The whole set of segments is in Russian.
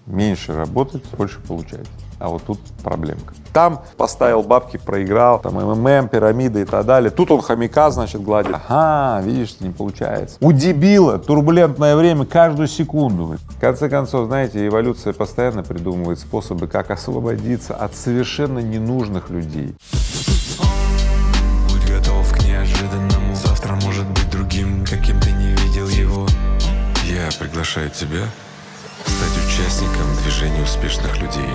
Меньше работать, больше получать. А вот тут проблемка. Там поставил бабки, проиграл, там МММ, пирамиды и так далее. Тут он хомяка, значит, гладит. Ага, видишь, не получается. У дебила турбулентное время каждую секунду. В конце концов, знаете, эволюция постоянно придумывает способы, как освободиться от совершенно ненужных людей. Будь готов к неожиданному. Завтра может быть другим, каким ты не видел его. Я приглашаю тебя стать участником движения успешных людей.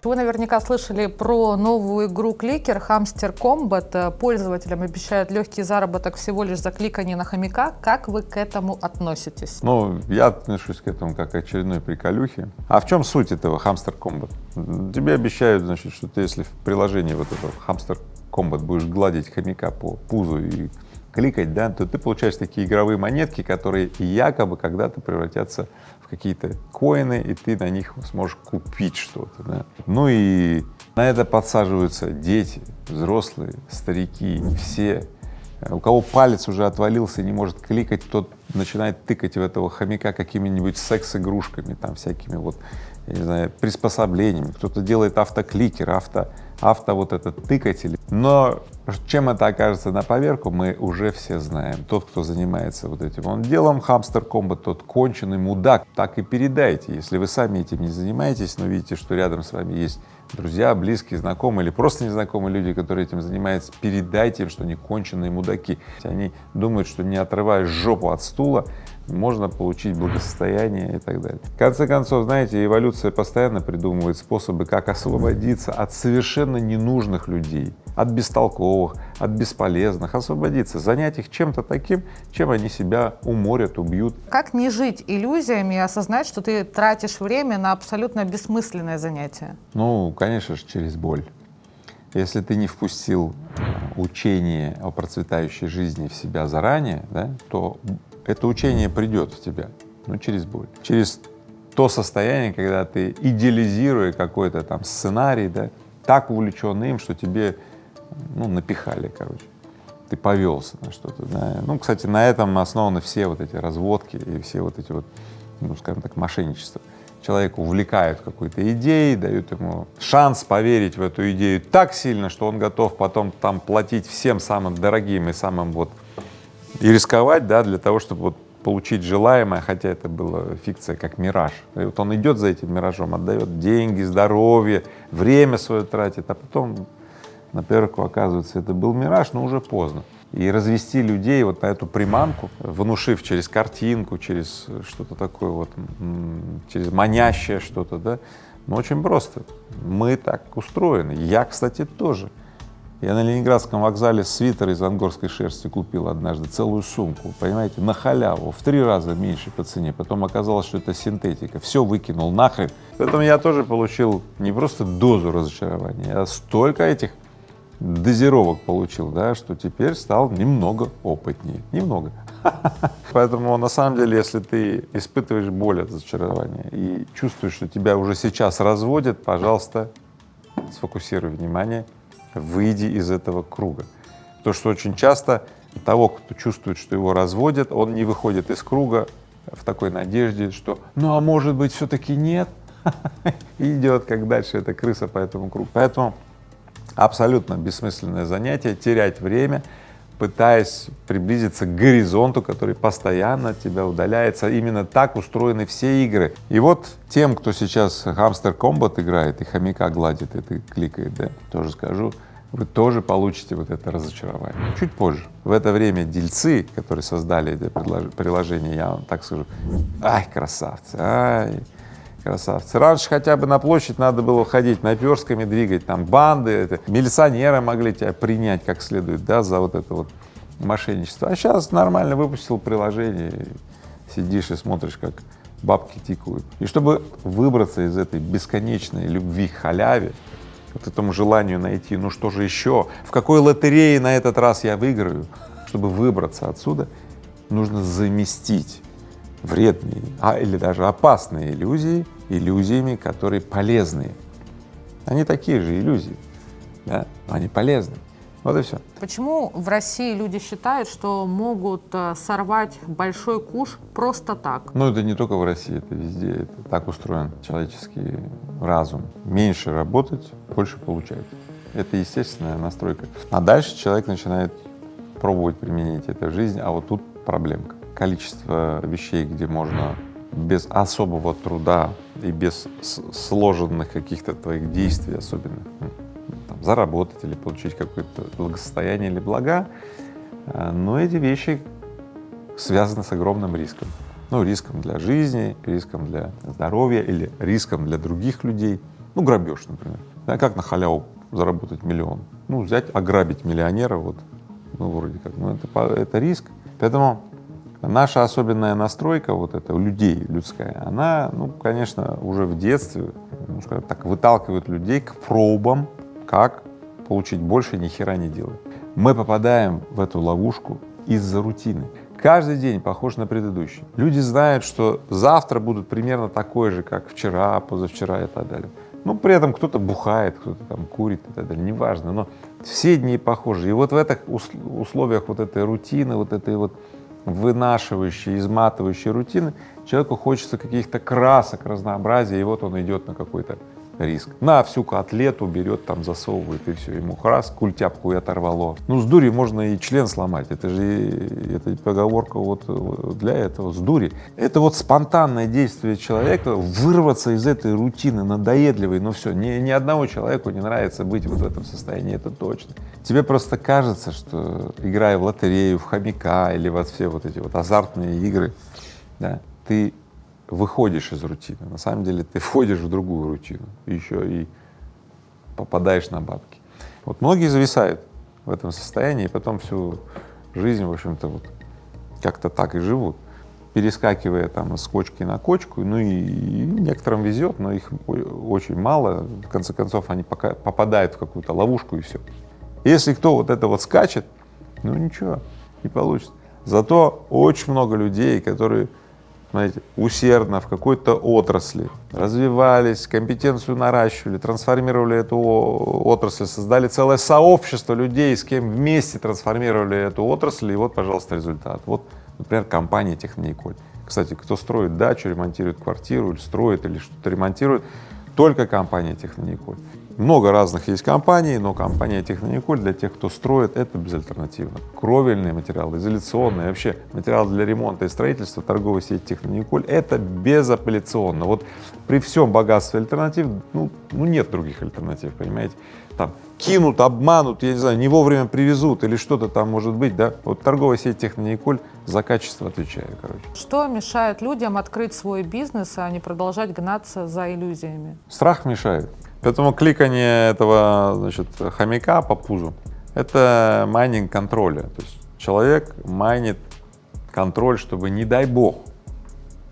Вы наверняка слышали про новую игру Clicker Hamster Combat. Пользователям обещают легкий заработок всего лишь за кликание на хомяка. Как вы к этому относитесь? Ну, я отношусь к этому как к очередной приколюхе. А в чем суть этого Hamster Combat? Тебе обещают, значит, что ты, если в приложении вот этого Hamster Combat будешь гладить хомяка по пузу и кликать, да, то ты получаешь такие игровые монетки, которые якобы когда-то превратятся в какие-то коины, и ты на них сможешь купить что-то, да. Ну и на это подсаживаются дети, взрослые, старики, все. У кого палец уже отвалился и не может кликать, тот начинает тыкать в этого хомяка какими-нибудь секс-игрушками, там всякими вот, я не знаю, приспособлениями. Кто-то делает автокликер, авто вот этот тыкатель. Но чем это окажется на поверку, мы уже все знаем. Тот, кто занимается вот этим делом, Hamster Combat, тот конченый мудак. Так и передайте. Если вы сами этим не занимаетесь, но видите, что рядом с вами есть друзья, близкие, знакомые или просто незнакомые люди, которые этим занимаются, передайте им, что они конченые мудаки. Они думают, что не отрывая жопу от стула, можно получить благосостояние и так далее. В конце концов, знаете, эволюция постоянно придумывает способы, как освободиться от совершенно ненужных людей, от бестолковых, от бесполезных, освободиться, занять их чем-то таким, чем они себя уморят, убьют. Как не жить иллюзиями и осознать, что ты тратишь время на абсолютно бессмысленное занятие? Ну, конечно же, через боль. Если ты не впустил учение о процветающей жизни в себя заранее, да, то это учение придет в тебя, но через боль, через то состояние, когда ты, идеализируя какой-то там сценарий, да, так увлечен им, что тебе, ну, напихали, короче, ты повелся на что-то, да. Ну, кстати, на этом основаны все вот эти разводки и все вот эти вот, ну, скажем так, мошенничества. Человека увлекают какой-то идеей, дают ему шанс поверить в эту идею так сильно, что он готов потом там платить всем самым дорогим и самым вот и рисковать, да, для того, чтобы вот получить желаемое, хотя это была фикция, как мираж. И вот он идет за этим миражом, отдает деньги, здоровье, время свое тратит, а потом на поверку оказывается, это был мираж, но уже поздно. И развести людей вот на эту приманку, внушив через картинку, через что-то такое вот, через манящее что-то, да, ну очень просто. Мы так устроены. Я, кстати, тоже. Я на Ленинградском вокзале свитер из ангорской шерсти купил однажды, целую сумку, понимаете, на халяву, в 3 раза меньше по цене. Потом оказалось, что это синтетика. Все выкинул нахрен. Поэтому я тоже получил не просто дозу разочарования, а столько этих дозировок получил, да, что теперь стал немного опытнее, немного. Поэтому на самом деле, если ты испытываешь боль от разочарования и чувствуешь, что тебя уже сейчас разводят, пожалуйста, сфокусируй внимание, выйди из этого круга. Потому что очень часто того, кто чувствует, что его разводят, он не выходит из круга в такой надежде, что ну а может быть все-таки нет, и идет как дальше эта крыса по этому кругу. Поэтому абсолютно бессмысленное занятие, терять время, пытаясь приблизиться к горизонту, который постоянно от тебя удаляется. Именно так устроены все игры. И вот тем, кто сейчас Hamster Combat играет и хомяка гладит, и кликает, да, тоже скажу, вы тоже получите вот это разочарование. Чуть позже. В это время дельцы, которые создали это приложение, я вам так скажу, ай, красавцы, ай, красавцы. Раньше хотя бы на площадь надо было ходить, наперстками двигать, там банды, милиционеры могли тебя принять как следует, да, за вот это вот мошенничество. А сейчас нормально выпустил приложение, сидишь и смотришь, как бабки тикают. И чтобы выбраться из этой бесконечной любви к халяве, вот этому желанию найти, ну что же еще, в какой лотерее на этот раз я выиграю, чтобы выбраться отсюда, нужно заместить вредные, или даже опасные иллюзии иллюзиями, которые полезные. Они такие же иллюзии, да, но они полезны. Вот и все. Почему в России люди считают, что могут сорвать большой куш просто так? Ну, это не только в России, это везде. Это так устроен человеческий разум. Меньше работать, больше получать. Это естественная настройка. А дальше человек начинает пробовать применить это в жизни, а вот тут проблемка. Количество вещей, где можно без особого труда и без сложенных каких-то твоих действий особенных там, заработать или получить какое-то благосостояние или блага, но эти вещи связаны с огромным риском. Ну, риском для жизни, риском для здоровья или риском для других людей. Ну, грабеж, например. Да, как на халяву заработать миллион? Ну, взять, ограбить миллионера, вот, ну, вроде как, ну, это риск. Поэтому наша особенная настройка, вот эта у людей людская, она, ну, конечно, уже в детстве, ну, скажем так, выталкивает людей к пробам, как получить больше, ни хера не делая. Мы попадаем в эту ловушку из-за рутины. Каждый день похож на предыдущий. Люди знают, что завтра будут примерно такой же, как вчера, позавчера и так далее. Ну, при этом кто-то бухает, кто-то там курит и так далее, неважно, но все дни похожи. И вот в этих условиях вот этой рутины, вот этой вот вынашивающей, изматывающей рутины, человеку хочется каких-то красок, разнообразия, и вот он идет на какой-то риск. На всю котлету берет, там засовывает, и все, ему раз, культяпку и оторвало. Ну, с дури можно и член сломать, это же поговорка вот для этого, с дури. Это вот спонтанное действие человека, вырваться из этой рутины надоедливой, ну все, ни одному человеку не нравится быть вот в этом состоянии, это точно. Тебе просто кажется, что играя в лотерею, в хомяка или во все вот эти вот азартные игры, да, ты выходишь из рутины, на самом деле ты входишь в другую рутину, еще и попадаешь на бабки. Вот многие зависают в этом состоянии, и потом всю жизнь, в общем-то, вот как-то так и живут, перескакивая там с кочки на кочку, ну и некоторым везет, но их очень мало, в конце концов они попадают в какую-то ловушку и все. Если кто вот это вот скачет, ну ничего, не получится. Зато очень много людей, которые, знаете, усердно в какой-то отрасли развивались, компетенцию наращивали, трансформировали эту отрасль, создали целое сообщество людей, с кем вместе трансформировали эту отрасль, и вот, пожалуйста, результат. Вот, например, компания Технониколь. Кстати, кто строит дачу, ремонтирует квартиру, или строит, или что-то ремонтирует, только компания Технониколь. Много разных есть компаний, но компания Технониколь для тех, кто строит, это безальтернативно. Кровельные материалы, изоляционные, вообще материалы для ремонта и строительства, торговая сеть Технониколь — это безапелляционно. Вот при всем богатстве альтернатив, ну нет других альтернатив, понимаете? Там кинут, обманут, я не знаю, не вовремя привезут или что-то там может быть, да? Вот торговая сеть Технониколь за качество отвечает, короче. Что мешает людям открыть свой бизнес, а не продолжать гнаться за иллюзиями? Страх мешает. Поэтому кликание этого, значит, хомяка по пузу — это майнинг контроля. То есть человек майнит контроль, чтобы, не дай бог,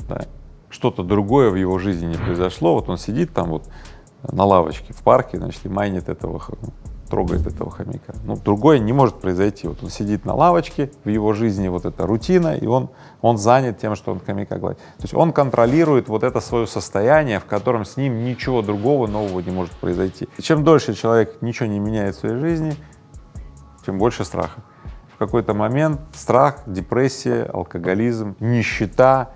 да, что-то другое в его жизни не произошло. Вот он сидит там вот на лавочке в парке, значит, и майнит этого, трогает этого хомяка. Ну, другое не может произойти. Вот он сидит на лавочке, в его жизни вот эта рутина, и он занят тем, что он хомяка гладит. То есть он контролирует вот это свое состояние, в котором с ним ничего другого нового не может произойти. И чем дольше человек ничего не меняет в своей жизни, тем больше страха. В какой-то момент страх, депрессия, алкоголизм, нищета,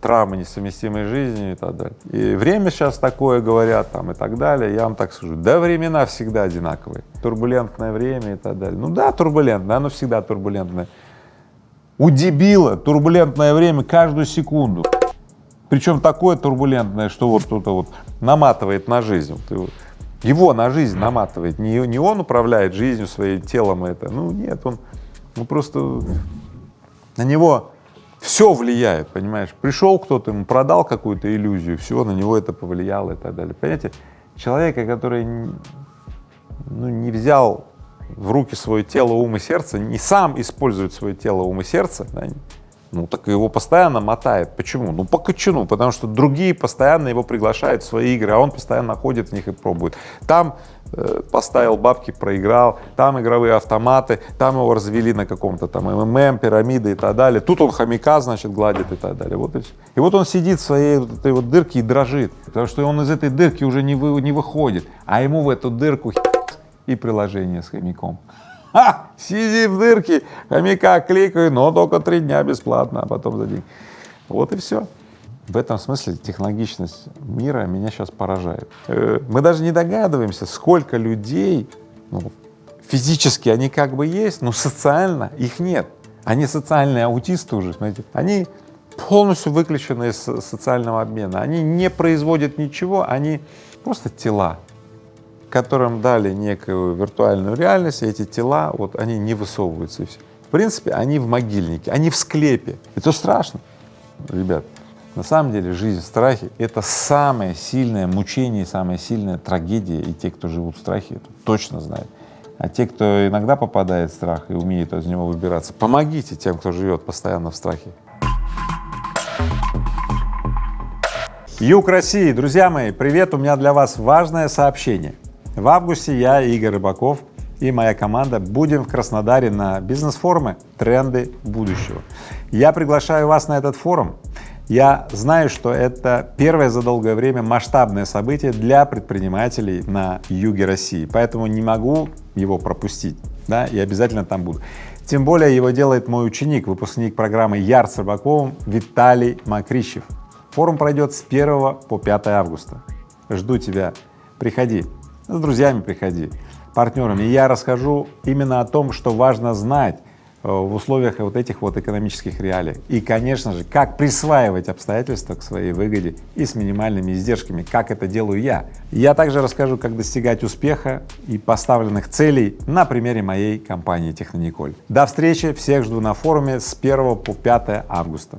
травмы, несовместимые с жизнью и так далее. И время сейчас такое, говорят, там и так далее. Я вам так скажу, да, времена всегда одинаковые. Турбулентное время и так далее. Ну да, турбулентное, оно всегда турбулентное. У дебила турбулентное время каждую секунду. Причем такое турбулентное, что вот кто-то вот наматывает на жизнь. Его на жизнь наматывает. Не он управляет жизнью, своим телом это. Ну нет, он просто на него все влияет, понимаешь? Пришел кто-то, ему продал какую-то иллюзию, все, на него это повлияло и так далее. Понимаете, человека, который не взял в руки свое тело, ум и сердце, не сам использует свое тело, ум и сердце, да, ну так его постоянно мотает. Почему? Ну по кочану, потому что другие постоянно его приглашают в свои игры, а он постоянно ходит в них и пробует. Там поставил бабки, проиграл, там игровые автоматы, там его развели на каком-то там МММ, пирамиды и так далее. Тут он хомяка, значит, гладит и так далее. Вот и все. И вот он сидит в своей вот этой вот дырке и дрожит, потому что он из этой дырки уже не выходит, а ему в эту дырку и приложение с хомяком. Ха! Сиди в дырке, хомяка кликай, но только 3 дня бесплатно, а потом за деньги. Вот и все. В этом смысле технологичность мира меня сейчас поражает. Мы даже не догадываемся, сколько людей, ну, физически они как бы есть, но социально их нет. Они социальные аутисты уже, смотрите, они полностью выключены из социального обмена, они не производят ничего, они просто тела, которым дали некую виртуальную реальность, и эти тела, вот они не высовываются и все. В принципе, они в могильнике, они в склепе. Это страшно, ребят. На самом деле жизнь в страхе — это самое сильное мучение, самая сильная трагедия, и те, кто живут в страхе, это точно знают. А те, кто иногда попадает в страх и умеет из него выбираться, помогите тем, кто живет постоянно в страхе. Юг России, друзья мои, привет! У меня для вас важное сообщение. В августе я, Игорь Рыбаков, и моя команда будем в Краснодаре на бизнес-форуме «Тренды будущего». Я приглашаю вас на этот форум. Я знаю, что это первое за долгое время масштабное событие для предпринимателей на юге России, поэтому не могу его пропустить, да, и обязательно там буду. Тем более его делает мой ученик, выпускник программы ЯР с Рыбаковым Виталий Макрищев. Форум пройдет с 1 по 5 августа. Жду тебя. Приходи. С друзьями приходи, партнерами. И я расскажу именно о том, что важно знать в условиях вот этих вот экономических реалий. И, конечно же, как присваивать обстоятельства к своей выгоде и с минимальными издержками, как это делаю я. Я также расскажу, как достигать успеха и поставленных целей на примере моей компании Технониколь. До встречи, всех жду на форуме с 1 по 5 августа.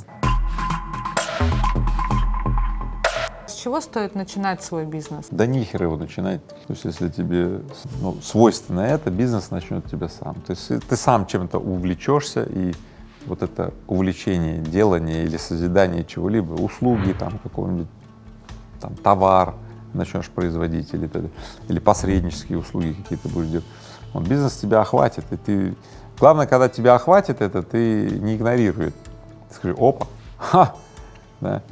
С чего стоит начинать свой бизнес? Да нихер его начинать. То есть если тебе свойственно это, бизнес начнет тебя сам. То есть ты сам чем-то увлечешься, и вот это увлечение, делание или созидание чего-либо, услуги, там какой-нибудь там товар начнешь производить, или посреднические услуги какие-то будешь делать, вот, бизнес тебя охватит, и ты… Главное, когда тебя охватит это, ты не игнорируй. Ты скажи: опа, ха, да.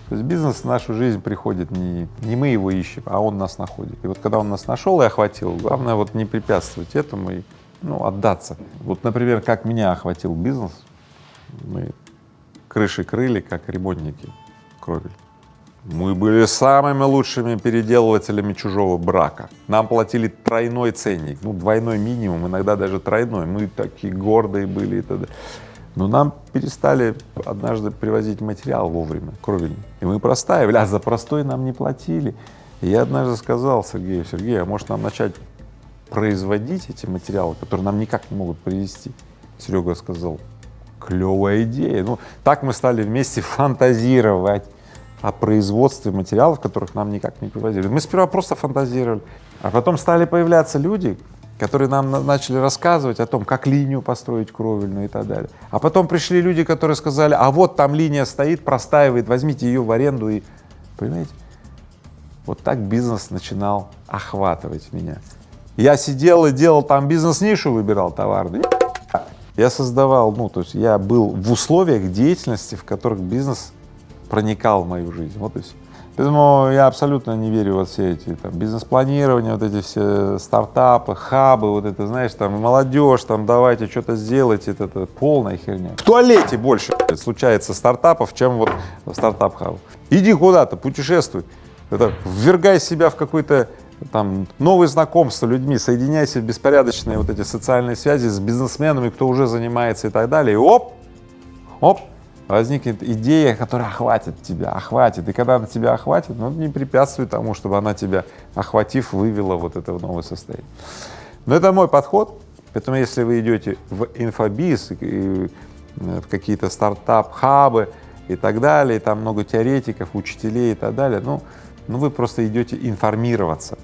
То есть бизнес в нашу жизнь приходит, не мы его ищем, а он нас находит. И вот когда он нас нашел и охватил, главное вот не препятствовать этому и отдаться. Вот, например, как меня охватил бизнес, мы крыши крыли, как ремонтники кровель. Мы были самыми лучшими переделывателями чужого брака. Нам платили тройной ценник, двойной минимум, иногда даже тройной. Мы такие гордые были и т.д. Но нам перестали однажды привозить материал вовремя, кровельный, и мы простаивали, а за простой нам не платили. И я однажды сказал Сергею: Сергей, а может нам начать производить эти материалы, которые нам никак не могут привезти? Серега сказал: клевая идея. Так мы стали вместе фантазировать о производстве материалов, которых нам никак не привозили. Мы сперва просто фантазировали, а потом стали появляться люди, которые нам начали рассказывать о том, как линию построить кровельную и так далее. А потом пришли люди, которые сказали: а вот там линия стоит, простаивает, возьмите ее в аренду. И, понимаете, вот так бизнес начинал охватывать меня. Я сидел и делал там бизнес-нишу, выбирал товар. Я создавал, то есть я был в условиях деятельности, в которых бизнес проникал в мою жизнь. Вот и все. Поэтому я абсолютно не верю во все эти бизнес-планирования, вот эти все стартапы, хабы, вот это, знаешь, там молодежь, там давайте что-то сделать, это полная херня. В туалете больше случается стартапов, чем вот в стартап-хабах. Иди куда-то, путешествуй, ввергай себя в какой-то там новые знакомства с людьми, соединяйся в беспорядочные вот эти социальные связи с бизнесменами, кто уже занимается и так далее, и оп, возникнет идея, которая охватит тебя, охватит. И когда она тебя охватит, не препятствуй тому, чтобы она тебя, охватив, вывела вот это в новое состояние. Но это мой подход. Поэтому если вы идете в инфобиз, и в какие-то стартап-хабы и так далее, и там много теоретиков, учителей и так далее, вы просто идете информироваться.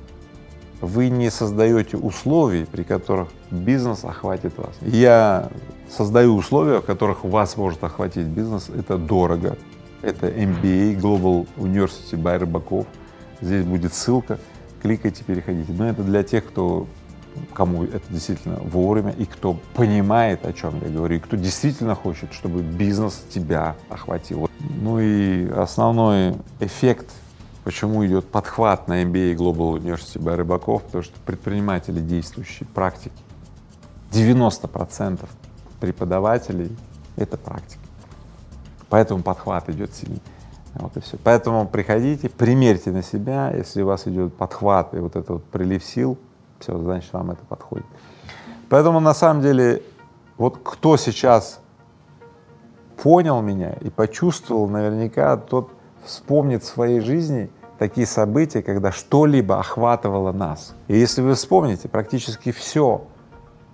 Вы не создаете условий, при которых бизнес охватит вас. Я создаю условия, в которых вас может охватить бизнес. Это дорого. Это MBA, Global University by Рыбаков. Здесь будет ссылка. Кликайте, переходите. Но это для тех, кому это действительно вовремя, и кто понимает, о чем я говорю, и кто действительно хочет, чтобы бизнес тебя охватил. И основной эффект, почему идет подхват на MBA Global University by Рыбаков, потому что предприниматели действующие, практики, 90% преподавателей — это практика. Поэтому подхват идет сильнее. Вот и все. Поэтому приходите, примерьте на себя, если у вас идет подхват и вот этот вот прилив сил, все, значит, вам это подходит. Поэтому на самом деле, вот кто сейчас понял меня и почувствовал, наверняка тот вспомнит в своей жизни такие события, когда что-либо охватывало нас. И если вы вспомните, практически все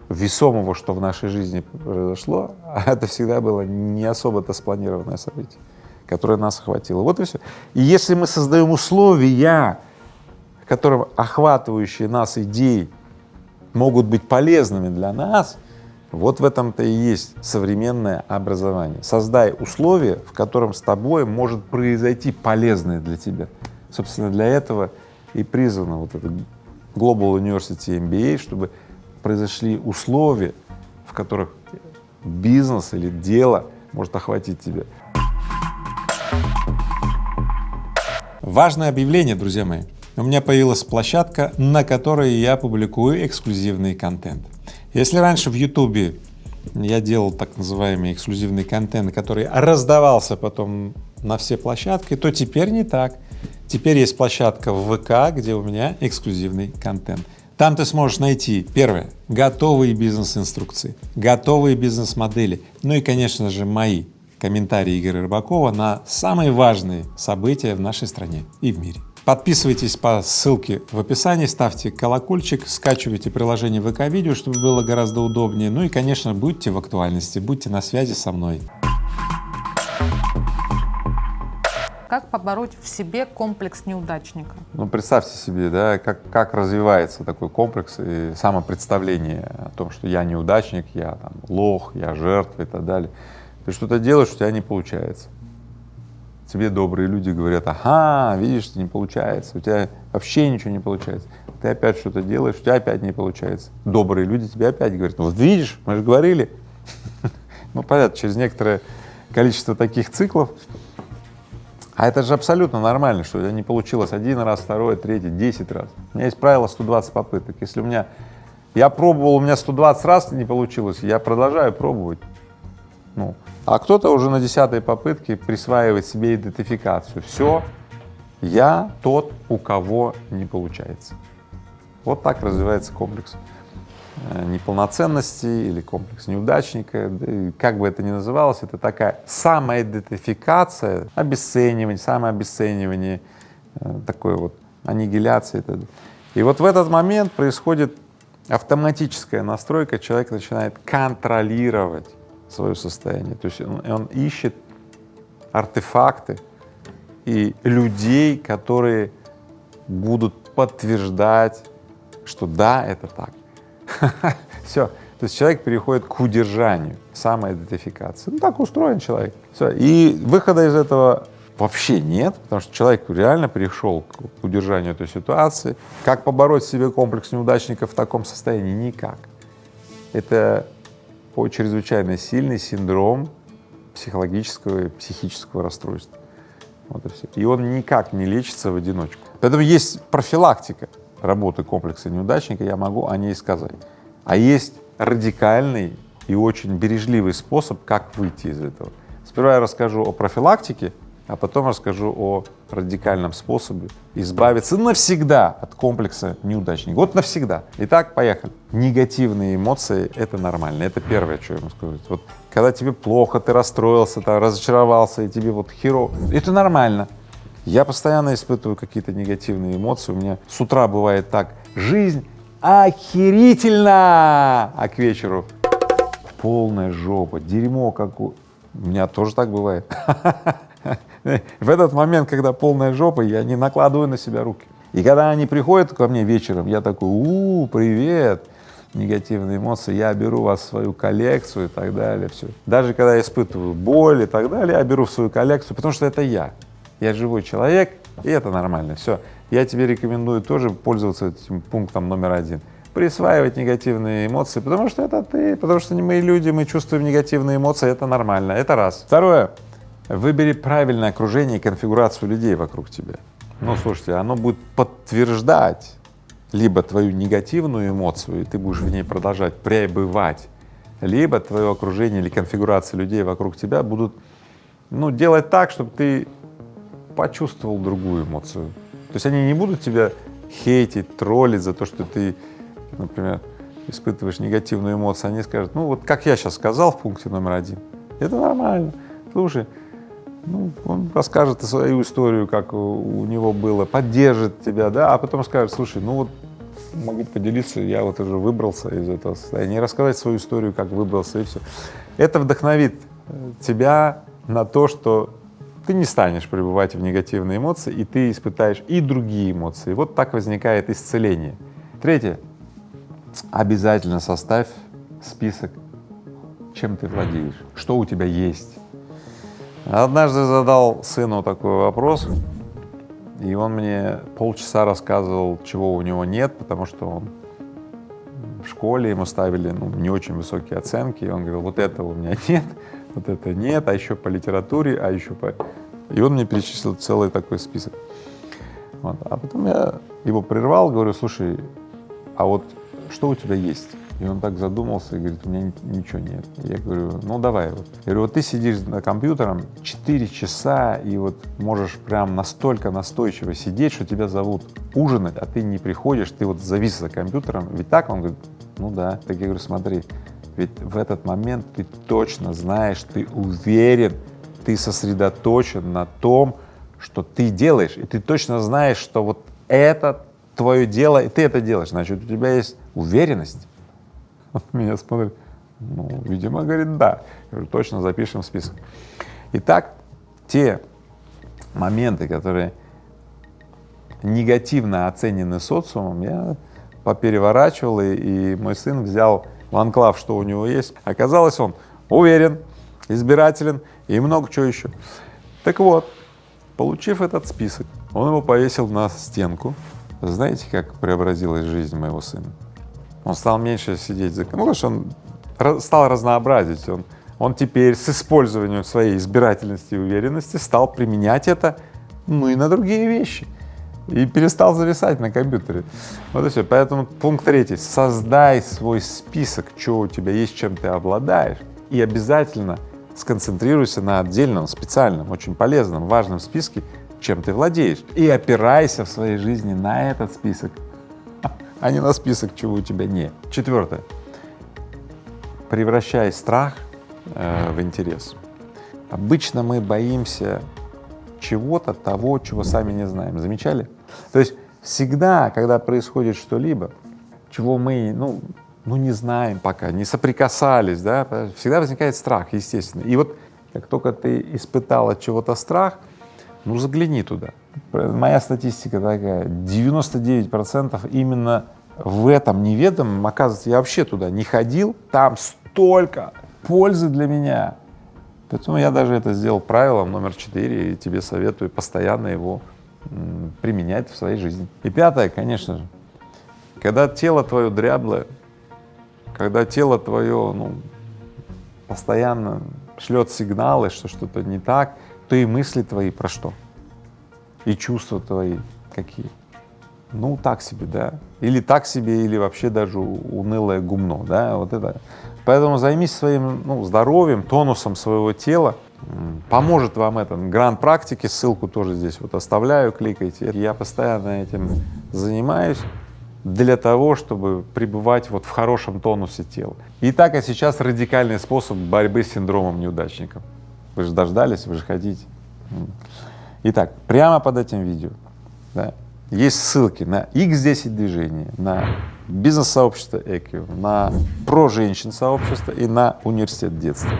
весомого, что в нашей жизни произошло, это всегда было не особо-то спланированное событие, которое нас охватило. Вот и все. И если мы создаем условия, которым охватывающие нас идеи могут быть полезными для нас, вот в этом-то и есть современное образование. Создай условия, в котором с тобой может произойти полезное для тебя. Собственно, для этого и призвано вот это Global University MBA, чтобы произошли условия, в которых бизнес или дело может охватить тебя. Важное объявление, друзья мои. У меня появилась площадка, на которой я публикую эксклюзивный контент. Если раньше в Ютубе я делал так называемый эксклюзивный контент, который раздавался потом на все площадки, то теперь не так. Теперь есть площадка в ВК, где у меня эксклюзивный контент. Там ты сможешь найти, первое, готовые бизнес-инструкции, готовые бизнес-модели, ну и, конечно же, мои комментарии Игоря Рыбакова на самые важные события в нашей стране и в мире. Подписывайтесь по ссылке в описании, ставьте колокольчик, скачивайте приложение ВК-видео, чтобы было гораздо удобнее. Ну и, конечно, будьте в актуальности, будьте на связи со мной. Как побороть в себе комплекс неудачника? Ну, представьте себе, да, как развивается такой комплекс и самопредставление о том, что я неудачник, я там лох, я жертва и так далее. Ты что-то делаешь, у тебя не получается. Тебе добрые люди говорят: ага, видишь, не получается, у тебя вообще ничего не получается. Ты опять что-то делаешь, у тебя опять не получается. Добрые люди тебе опять говорят: ну вот видишь, мы же говорили. Ну, понятно, через некоторое количество таких циклов. А это же абсолютно нормально, что у тебя не получилось один раз, второй, третий, 10 раз. У меня есть правило 120 попыток. Если я пробовал, у меня 120 раз не получилось, я продолжаю пробовать. Ну, а кто-то уже на 10-й попытке присваивает себе идентификацию. Все, я тот, у кого не получается. Вот так развивается комплекс неполноценности или комплекс неудачника. Как бы это ни называлось, это такая самоидентификация, обесценивание, самообесценивание, такое вот аннигиляция. И вот в этот момент происходит автоматическая настройка, человек начинает контролировать свое состояние. То есть он ищет артефакты и людей, которые будут подтверждать, что да, это так. Все. То есть человек переходит к удержанию, самоидентификации. Ну, так устроен человек. Все. И выхода из этого вообще нет, потому что человек реально перешел к удержанию этой ситуации. Как побороть в себе комплекс неудачника в таком состоянии? Никак. Это чрезвычайно сильный синдром психологического и психического расстройства. Вот и все. И он никак не лечится в одиночку. Поэтому есть профилактика работы комплекса неудачника, я могу о ней сказать. А есть радикальный и очень бережливый способ, как выйти из этого. Сперва я расскажу о профилактике, а потом расскажу о радикальном способе избавиться навсегда от комплекса неудачника. Вот навсегда. Итак, поехали. Негативные эмоции — это нормально. Это первое, что я могу сказать. Вот когда тебе плохо, ты расстроился, ты разочаровался, и тебе вот херово, это нормально. Я постоянно испытываю какие-то негативные эмоции. У меня с утра бывает так: жизнь охерительно, а к вечеру полная жопа, дерьмо какое. У меня тоже так бывает. В этот момент, когда полная жопа, я не накладываю на себя руки. И когда они приходят ко мне вечером, я такой: привет, негативные эмоции, я беру вас в свою коллекцию и так далее, все. Даже когда я испытываю боль и так далее, я беру в свою коллекцию, потому что это я живой человек, и это нормально, все. Я тебе рекомендую тоже пользоваться этим пунктом номер 1. Присваивать негативные эмоции, потому что это ты, потому что мы люди, мы чувствуем негативные эмоции, это нормально, это раз. Второе. Выбери правильное окружение и конфигурацию людей вокруг тебя. Ну, слушайте, оно будет подтверждать либо твою негативную эмоцию, и ты будешь в ней продолжать пребывать, либо твое окружение или конфигурация людей вокруг тебя будут, ну, делать так, чтобы ты почувствовал другую эмоцию. То есть они не будут тебя хейтить, троллить за то, что ты, например, испытываешь негативную эмоцию, они скажут, ну вот как я сейчас сказал в пункте номер 1, это нормально, слушай, ну, он расскажет свою историю, как у него было, поддержит тебя, да, а потом скажет, слушай, ну вот могу поделиться, я вот уже выбрался из этого состояния, и рассказать свою историю, как выбрался, и все. Это вдохновит тебя на то, что ты не станешь пребывать в негативные эмоции, и ты испытаешь и другие эмоции. Вот так возникает исцеление. Третье. Обязательно составь список, чем ты владеешь, что у тебя есть. Однажды задал сыну такой вопрос, и он мне полчаса рассказывал, чего у него нет, потому что он в школе, ему ставили, ну, не очень высокие оценки, и он говорил, вот этого у меня нет, вот это нет, а еще по литературе, а еще по… И он мне перечислил целый такой список. Вот. А потом я его прервал, говорю, слушай, а вот что у тебя есть? И он так задумался и говорит, у меня ничего нет. Я говорю, ну давай вот. Я говорю, вот ты сидишь за компьютером 4 часа и вот можешь прям настолько настойчиво сидеть, что тебя зовут ужинать, а ты не приходишь, ты вот завис за компьютером. Ведь так? Он говорит, ну да. Так я говорю, смотри, ведь в этот момент ты точно знаешь, ты уверен, ты сосредоточен на том, что ты делаешь, и ты точно знаешь, что вот это твое дело, и ты это делаешь, значит, у тебя есть уверенность. Он меня смотрит, ну, видимо, говорит, да. Я говорю, точно запишем в список. Итак, те моменты, которые негативно оценены социумом, я попереворачивал, и мой сын взял в анклав, что у него есть. Оказалось, он уверен, избирателен и много чего еще. Так вот, получив этот список, он его повесил на стенку. Знаете, как преобразилась жизнь моего сына? Он стал меньше сидеть за… Ну, потому что он стал разнообразить. Он теперь с использованием своей избирательности и уверенности стал применять это, ну, и на другие вещи. И перестал зависать на компьютере. Вот и все. Поэтому пункт 3. Создай свой список, что у тебя есть, чем ты обладаешь, и обязательно сконцентрируйся на отдельном, специальном, очень полезном, важном списке, чем ты владеешь. И опирайся в своей жизни на этот список, а не на список, чего у тебя нет. 4. Превращай страх в интерес. Обычно мы боимся чего-то, того, чего сами не знаем. Замечали? То есть всегда, когда происходит что-либо, чего мы, ну не знаем пока, не соприкасались, да, всегда возникает страх, естественно. И вот как только ты испытал от чего-то страх, ну загляни туда. Моя статистика такая, 99% именно в этом неведомом, оказывается, я вообще туда не ходил, там столько пользы для меня. Поэтому я даже это сделал правилом номер 4, и тебе советую постоянно его применять в своей жизни. И 5, конечно же, когда тело твое дряблое, когда тело твое, постоянно шлет сигналы, что что-то не так, то и мысли твои про что? И чувства твои какие? Ну, так себе, да? Или так себе, или вообще даже унылое гумно, да? Вот это. Поэтому займись своим, здоровьем, тонусом своего тела. Поможет вам это грант практики, ссылку тоже здесь вот оставляю, кликайте. Я постоянно этим занимаюсь для того, чтобы пребывать вот в хорошем тонусе тела. Итак, а сейчас радикальный способ борьбы с синдромом неудачника. Вы же дождались, вы же хотите. Итак, прямо под этим видео, да, есть ссылки на X10 движение, на бизнес-сообщество EQ, на про-женщин сообщество и на университет детства.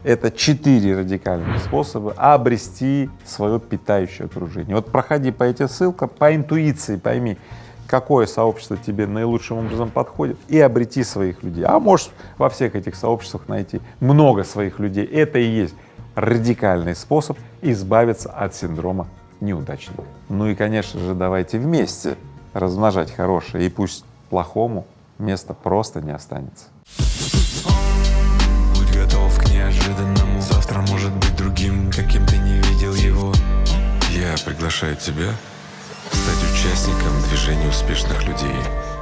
Это 4 радикальных способа обрести свое питающее окружение. Вот проходи по этим ссылкам, по интуиции пойми, какое сообщество тебе наилучшим образом подходит, и обрети своих людей. А можешь во всех этих сообществах найти много своих людей. Это и есть радикальный способ избавиться от синдрома неудачника. Ну и, конечно же, давайте вместе размножать хорошее, и пусть плохому места просто не останется. Будь готов к неожиданному. Завтра может быть другим, каким ты не видел его. Я приглашаю тебя стать участником участником движения успешных людей.